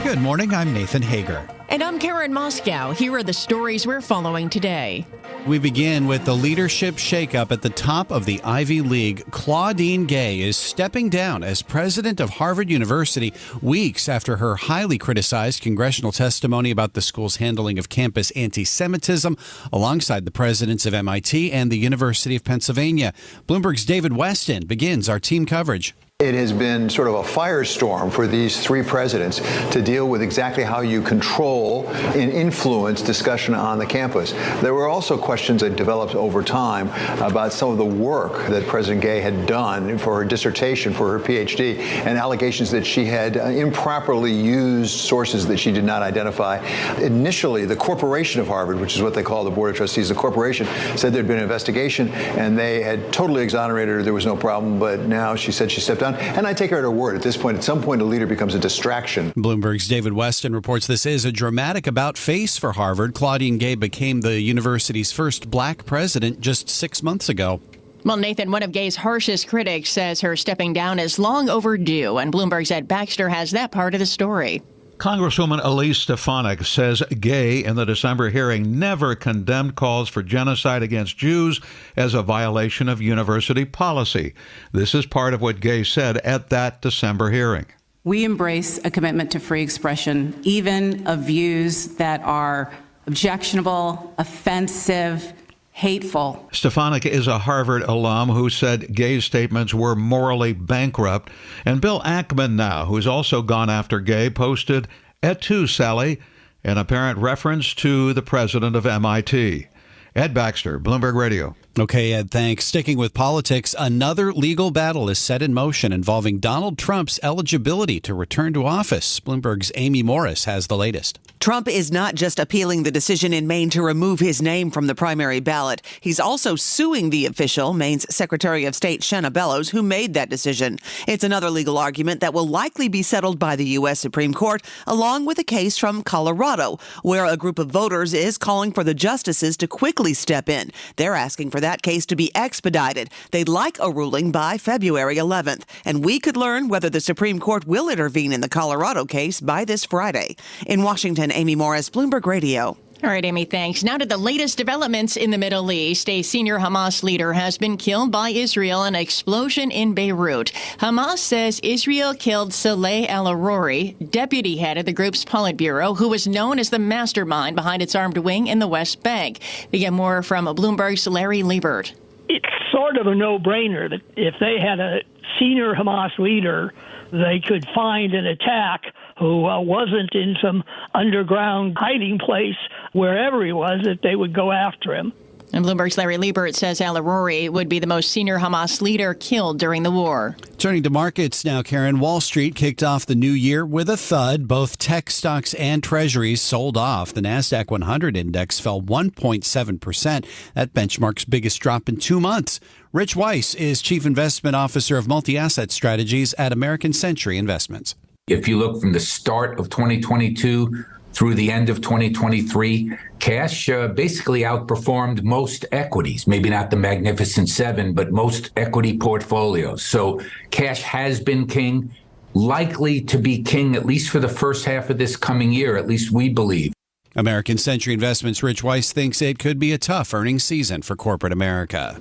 Good morning, I'm Nathan Hager. And I'm Karen Moscow. Here are the stories we're following today. We begin with the leadership shakeup at the top of the Ivy League. Claudine Gay is stepping down as president of Harvard University weeks after her highly criticized congressional testimony about the school's handling of campus anti-Semitism, alongside the presidents of MIT and the University of Pennsylvania. Bloomberg's David Weston begins our team coverage. It has been sort of a firestorm for these three presidents to deal with exactly how you control and influence discussion on the campus. There were also questions that developed over time about some of the work that President Gay had done for her dissertation, for her PhD, and allegations that she had improperly used sources that she did not identify. Initially, the corporation of Harvard, which is what they call the Board of Trustees, the corporation, said there'd been an investigation, and they had totally exonerated her. There was no problem, but now she said she stepped down. And I take her at her word. At this point, at some point, a leader becomes a distraction. Bloomberg's David Weston reports this is a dramatic about-face for Harvard. Claudine Gay became the university's first black president just 6 months ago. Well, Nathan, one of Gay's harshest critics says her stepping down is long overdue, and Bloomberg's Ed Baxter has that part of the story. Congresswoman Elis Stefanik says Gay in the December hearing never condemned calls for genocide against Jews as a violation of university policy. This is part of what Gay said at that December hearing. We embrace a commitment to free expression, even of views that are objectionable, offensive, hateful. Stefanica is a Harvard alum who said Gay's statements were morally bankrupt. And Bill Ackman now, who's also gone after Gay, posted, "Et tu, Sally," an apparent reference to the president of MIT. Ed Baxter, Bloomberg Radio. Okay, Ed, thanks. Sticking with politics, another legal battle is set in motion involving Donald Trump's eligibility to return to office. Bloomberg's Amy Morris has the latest. Trump is not just appealing the decision in Maine to remove his name from the primary ballot. He's also suing the official, Maine's Secretary of State Senna Bellows, who made that decision. It's another legal argument that will likely be settled by the U.S. Supreme Court, along with a case from Colorado, where a group of voters is calling for the justices to quickly step in. They're asking for that case to be expedited. They'd like a ruling by February 11th. And we could learn whether the Supreme Court will intervene in the Colorado case by this Friday. In Washington, Amy Morris, Bloomberg Radio. All right, Amy, thanks. Now to the latest developments in the Middle East. A senior Hamas leader has been killed by Israel in an explosion in Beirut. Hamas says Israel killed Sileai al Rory, deputy head of the group's Politburo, who was known as the mastermind behind its armed wing in the West Bank. We get more from Bloomberg's Larry Liebert. It's sort of a no-brainer that if they had a senior Hamas leader, they could find an attack who wasn't in some underground hiding place, wherever he was, that they would go after him. And Bloomberg's Larry Liebert says al Rory would be the most senior Hamas leader killed during the war. Turning to markets now, Karen. Wall Street kicked off the new year with a thud. Both tech stocks and treasuries sold off. The NASDAQ 100 index fell 1.7%. That benchmark's biggest drop in 2 months. Rich Weiss is Chief Investment Officer of Multi-Asset Strategies at American Century Investments. If you look from the start of 2022 through the end of 2023, cash basically outperformed most equities, maybe not the Magnificent Seven, but most equity portfolios. So cash has been king, likely to be king at least for the first half of this coming year, at least we believe. American Century Investments' Rich Weiss thinks it could be a tough earnings season for corporate America.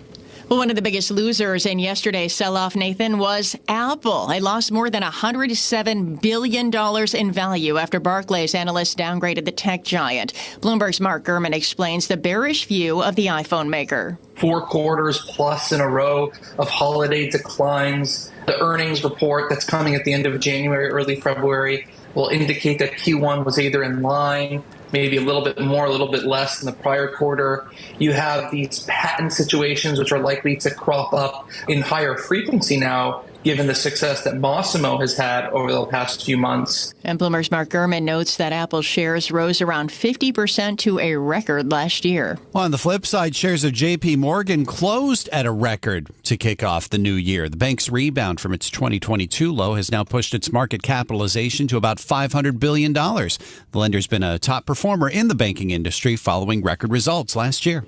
Well, one of the biggest losers in yesterday's sell-off, Nathan, was Apple. It lost more than $107 billion in value after Barclays analysts downgraded the tech giant. Bloomberg's Mark Gurman explains the bearish view of the iPhone maker. 4 quarters plus in a row of holiday declines. The earnings report that's coming at the end of January, early February will indicate that Q1 was either in line, maybe a little bit more, a little bit less than the prior quarter. You have these patent situations which are likely to crop up in higher frequency now, given the success that Massimo has had over the past few months. And Bloomberg's Mark Gurman notes that Apple shares rose around 50% to a record last year. Well, on the flip side, shares of J.P. Morgan closed at a record to kick off the new year. The bank's rebound from its 2022 low has now pushed its market capitalization to about $500 billion. The lender's been a top performer in the banking industry following record results last year.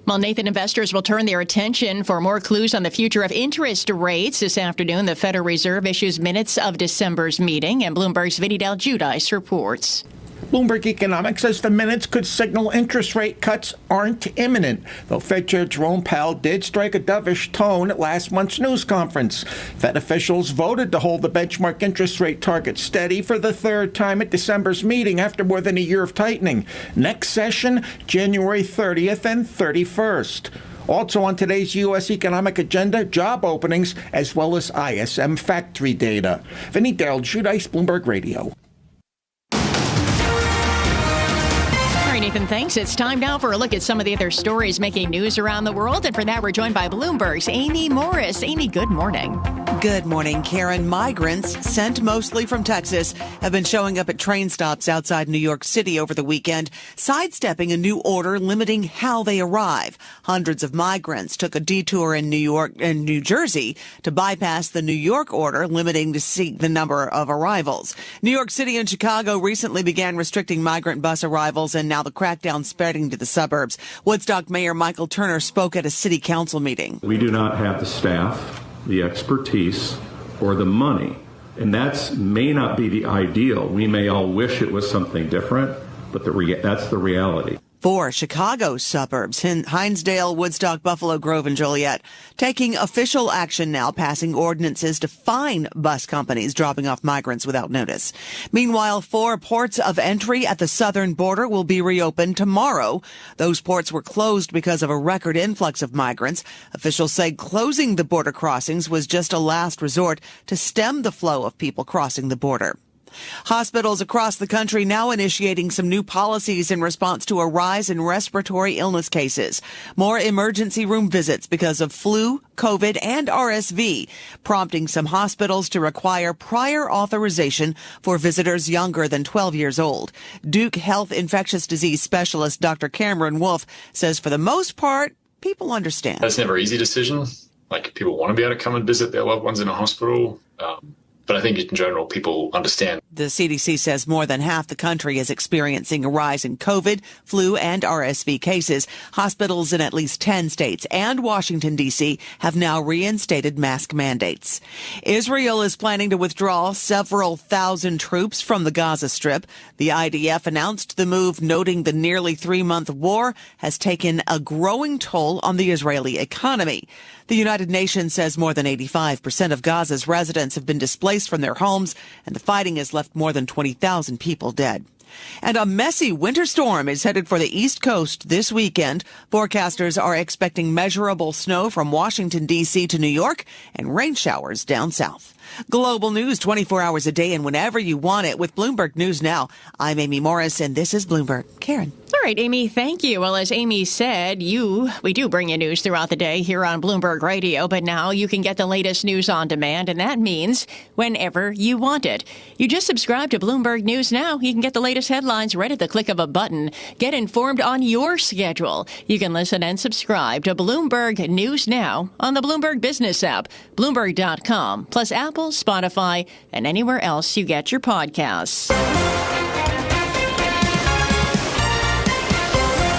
Well, Nathan, investors will turn their attention for more clues on the future of interest rates. This afternoon, the Federal Reserve issues minutes of December's meeting, and Bloomberg's Vinny Del Giudice reports. Bloomberg Economics says the minutes could signal interest rate cuts aren't imminent, though Fed Chair Jerome Powell did strike a dovish tone at last month's news conference. Fed officials voted to hold the benchmark interest rate target steady for the third time at December's meeting after more than a year of tightening. Next session, January 30th and 31st. Also on today's U.S. economic agenda, job openings as well as ISM factory data. Vinny Del Giudice, Bloomberg Radio. Nathan, thanks. It's time now for a look at some of the other stories making news around the world. And for that, we're joined by Bloomberg's Amy Morris. Amy, good morning. Good morning, Karen. Migrants sent mostly from Texas have been showing up at train stops outside New York City over the weekend, sidestepping a new order limiting how they arrive. Hundreds of migrants took a detour in New York and New Jersey to bypass the New York order limiting the number of arrivals. New York City and Chicago recently began restricting migrant bus arrivals, and now the crackdown spreading to the suburbs. Woodstock Mayor Michael Turner spoke at a city council meeting. We do not have the staff, the expertise, or the money. And that may not be the ideal. We may all wish it was something different, but that's the reality. For Chicago's suburbs, Hinesdale, Woodstock, Buffalo Grove, and Joliet, taking official action now, passing ordinances to fine bus companies dropping off migrants without notice. Meanwhile, 4 ports of entry at the southern border will be reopened tomorrow. Those ports were closed because of a record influx of migrants. Officials say closing the border crossings was just a last resort to stem the flow of people crossing the border. Hospitals across the country now initiating some new policies in response to a rise in respiratory illness cases. More emergency room visits because of flu, COVID, and RSV, prompting some hospitals to require prior authorization for visitors younger than 12 years old. Duke Health infectious disease specialist Dr. Cameron Wolf says for the most part, people understand. That's never an easy decision. Like, people want to be able to come and visit their loved ones in a hospital. But I think in general, people understand. The CDC says more than half the country is experiencing a rise in COVID, flu, and RSV cases. Hospitals in at least 10 states and Washington, D.C. have now reinstated mask mandates. Israel is planning to withdraw several thousand troops from the Gaza Strip. The IDF announced the move, noting the nearly 3-month war has taken a growing toll on the Israeli economy. The United Nations says more than 85% of Gaza's residents have been displaced from their homes, and the fighting has left more than 20,000 people dead. And a messy winter storm is headed for the East Coast this weekend. Forecasters are expecting measurable snow from Washington, D.C. to New York and rain showers down south. Global news 24 hours a day and whenever you want it with Bloomberg News Now. I'm Amy Morris, and this is Bloomberg. Karen. All right, Amy, thank you. Well, as Amy said, we do bring you news throughout the day here on Bloomberg Radio, but now you can get the latest news on demand, and that means whenever you want it. You just subscribe to Bloomberg News Now. You can get the latest headlines right at the click of a button. Get informed on your schedule. You can listen and subscribe to Bloomberg News Now on the Bloomberg Business app, Bloomberg.com, plus Apple, Spotify, and anywhere else you get your podcasts.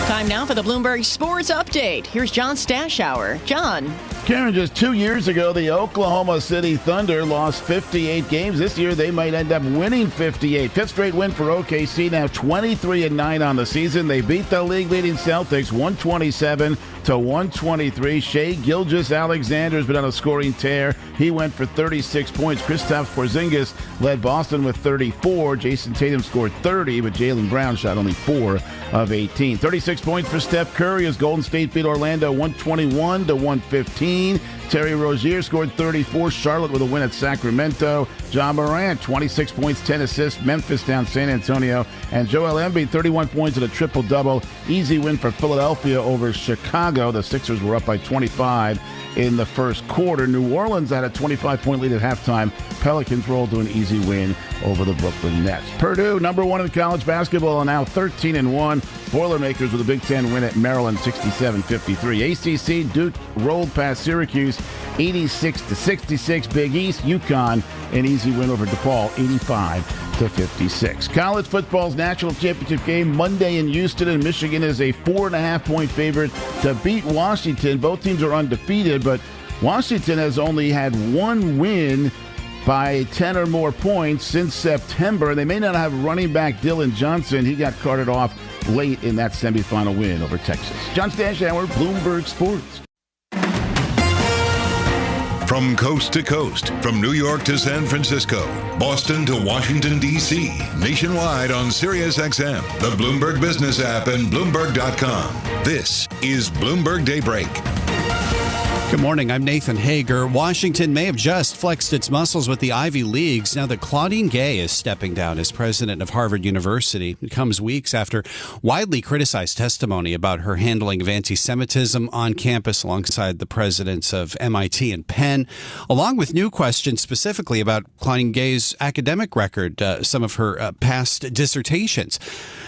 Time now for the Bloomberg Sports Update. Here's John Stashower. John. Karen, just 2 years ago, the Oklahoma City Thunder lost 58 games. This year, they might end up winning 58. Fifth straight win for OKC, now 23-9 on the season. They beat the league-leading Celtics 127-123. Shai Gilgeous-Alexander's been on a scoring tear. He went for 36 points. Kristaps Porzingis led Boston with 34. Jason Tatum scored 30, but Jaylen Brown shot only 4 of 18. 36 points for Steph Curry as Golden State beat Orlando 121-115. Terry Rozier scored 34. Charlotte with a win at Sacramento. Ja Morant, 26 points, 10 assists. Memphis down San Antonio. And Joel Embiid, 31 points at a triple-double. Easy win for Philadelphia over Chicago. The Sixers were up by 25 in the first quarter. New Orleans had a 25-point lead at halftime. Pelicans rolled to an easy win over the Brooklyn Nets. Purdue, number 1 in college basketball, and now 13-1. Boilermakers with a Big Ten win at Maryland, 67-53. ACC, Duke rolled past Syracuse 86-66. Big East, UConn, an easy win over DePaul, 85-56. College football's national championship game Monday in Houston, and Michigan is a 4.5-point favorite to beat Washington. Both teams are undefeated, but Washington has only had one win by 10 or more points since September. They may not have running back Dylan Johnson. He got carted off late in that semifinal win over Texas. John Stanshauer, Bloomberg Sports. From coast to coast, from New York to San Francisco, Boston to Washington, D.C., nationwide on SiriusXM, the Bloomberg Business app, and Bloomberg.com. This is Bloomberg Daybreak. Good morning. I'm Nathan Hager. Washington may have just flexed its muscles with the Ivy Leagues now that Claudine Gay is stepping down as president of Harvard University. It comes weeks after widely criticized testimony about her handling of anti-Semitism on campus alongside the presidents of MIT and Penn, along with new questions specifically about Claudine Gay's academic record, some of her past dissertations.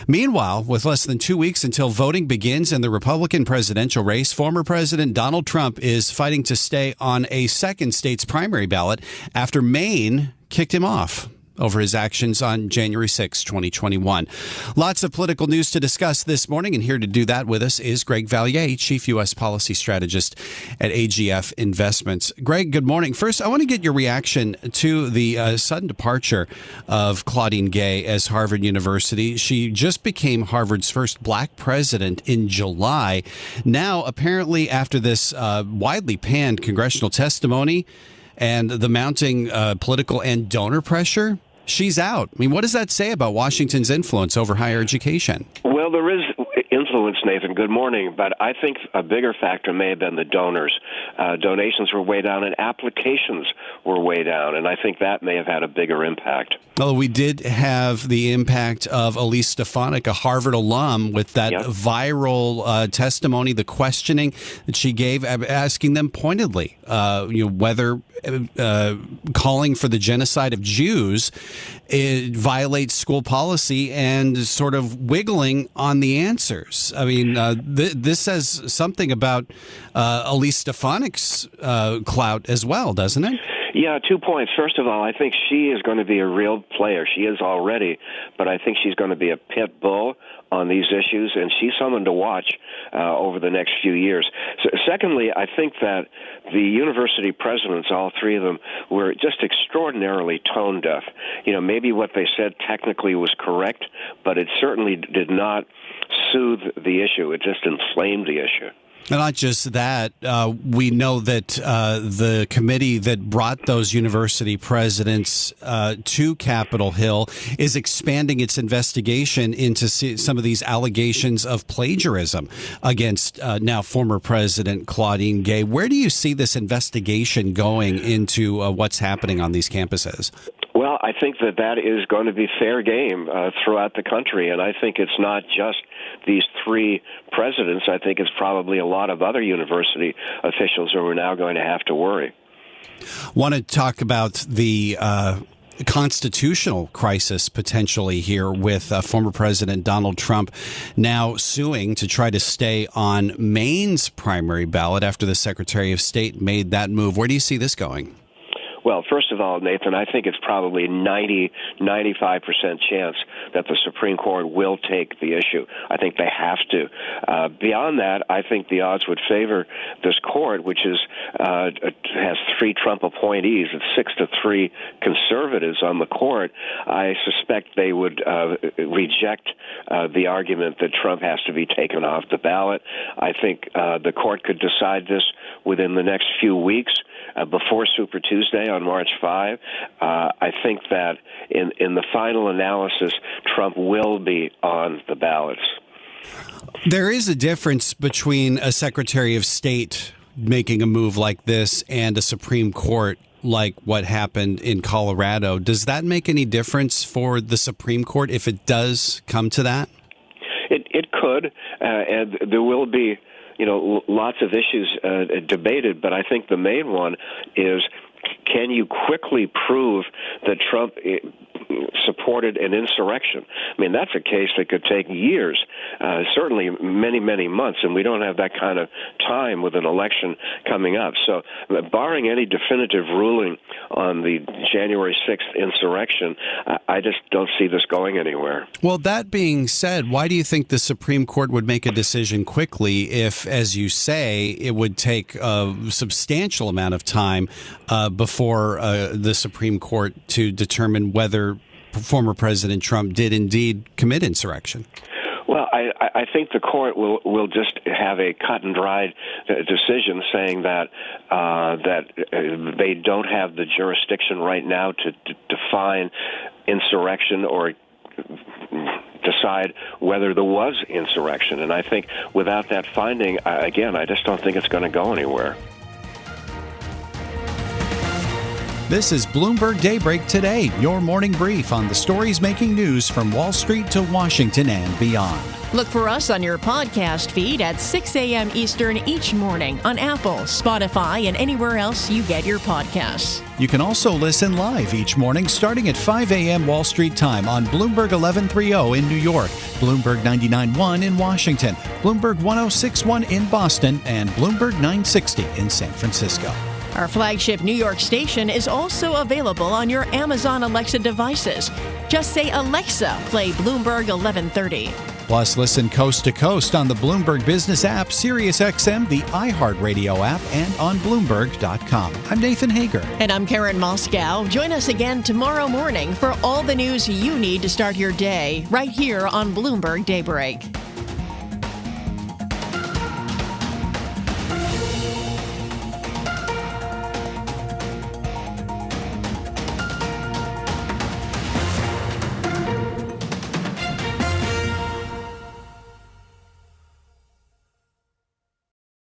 Meanwhile, with less than 2 weeks until voting begins in the Republican presidential race, former President Donald Trump is fighting to stay on a second state's primary ballot after Maine kicked him off over his actions on January 6, 2021. Lots of political news to discuss this morning, and here to do that with us is Greg Valliere, Chief U.S. Policy Strategist at AGF Investments. Greg, good morning. First, I want to get your reaction to the sudden departure of Claudine Gay as Harvard University. She just became Harvard's first black president in July. Now, apparently, after this widely panned congressional testimony and the mounting political and donor pressure, she's out. I mean, what does that say about Washington's influence over higher education? Well, there is influence, Nathan. Good morning. But I think a bigger factor may have been the donors. Donations were way down and applications were way down. And I think that may have had a bigger impact. Well, we did have the impact of Elis Stefanik, a Harvard alum, with that viral testimony, the questioning that she gave, asking them pointedly, whether calling for the genocide of Jews violates school policy, and sort of wiggling on the answers. I mean, this says something about Elis Stefanik's clout as well, doesn't it? Yeah, 2 points. First of all, I think she is going to be a real player. She is already, but I think she's going to be a pit bull on these issues, and she's someone to watch over the next few years. So, secondly, I think that the university presidents, all three of them, were just extraordinarily tone deaf. You know, maybe what they said technically was correct, but it certainly did not soothe the issue. It just inflamed the issue. Not just that, we know that the committee that brought those university presidents to Capitol Hill is expanding its investigation into some of these allegations of plagiarism against now former President Claudine Gay. Where do you see this investigation going into what's happening on these campuses? Well, I think that is going to be fair game throughout the country, and I think it's not just these three presidents. I think it's probably a lot of other university officials who are now going to have to worry. Want to talk about the constitutional crisis potentially here with former President Donald Trump now suing to try to stay on Maine's primary ballot after the Secretary of State made that move. Where do you see this going? Well, first of all, Nathan, I think it's probably 95% chance that the Supreme Court will take the issue. I think they have to. Beyond that, I think the odds would favor this court, which has three Trump appointees. It's 6-3 conservatives on the court. I suspect they would reject the argument that Trump has to be taken off the ballot. I think the court could decide this within the next few weeks. Before Super Tuesday on March 5, I think that in the final analysis, Trump will be on the ballots. There is a difference between a Secretary of State making a move like this and a Supreme Court like what happened in Colorado. Does that make any difference for the Supreme Court if it does come to that? It could, and there will be lots of issues debated, but I think the main one is, can you quickly prove that Trump supported an insurrection. I mean, that's a case that could take years, certainly many, many months, and we don't have that kind of time with an election coming up. So barring any definitive ruling on the January 6th insurrection, I just don't see this going anywhere. Well, that being said, why do you think the Supreme Court would make a decision quickly if, as you say, it would take a substantial amount of time before the Supreme Court to determine whether former President Trump did indeed commit insurrection? Well, I think the court will just have a cut and dried decision saying that they don't have the jurisdiction right now to define insurrection or decide whether there was insurrection. And I think without that finding, again, I just don't think it's going to go anywhere. This is Bloomberg Daybreak Today, your morning brief on the stories making news from Wall Street to Washington and beyond. Look for us on your podcast feed at 6 a.m. Eastern each morning on Apple, Spotify, and anywhere else you get your podcasts. You can also listen live each morning starting at 5 a.m. Wall Street time on Bloomberg 1130 in New York, Bloomberg 99.1 in Washington, Bloomberg 106.1 in Boston, and Bloomberg 960 in San Francisco. Our flagship New York station is also available on your Amazon Alexa devices. Just say, Alexa, play Bloomberg 1130. Plus, listen coast to coast on the Bloomberg Business app, SiriusXM, the iHeartRadio app, and on Bloomberg.com. I'm Nathan Hager. And I'm Karen Moscow. Join us again tomorrow morning for all the news you need to start your day right here on Bloomberg Daybreak.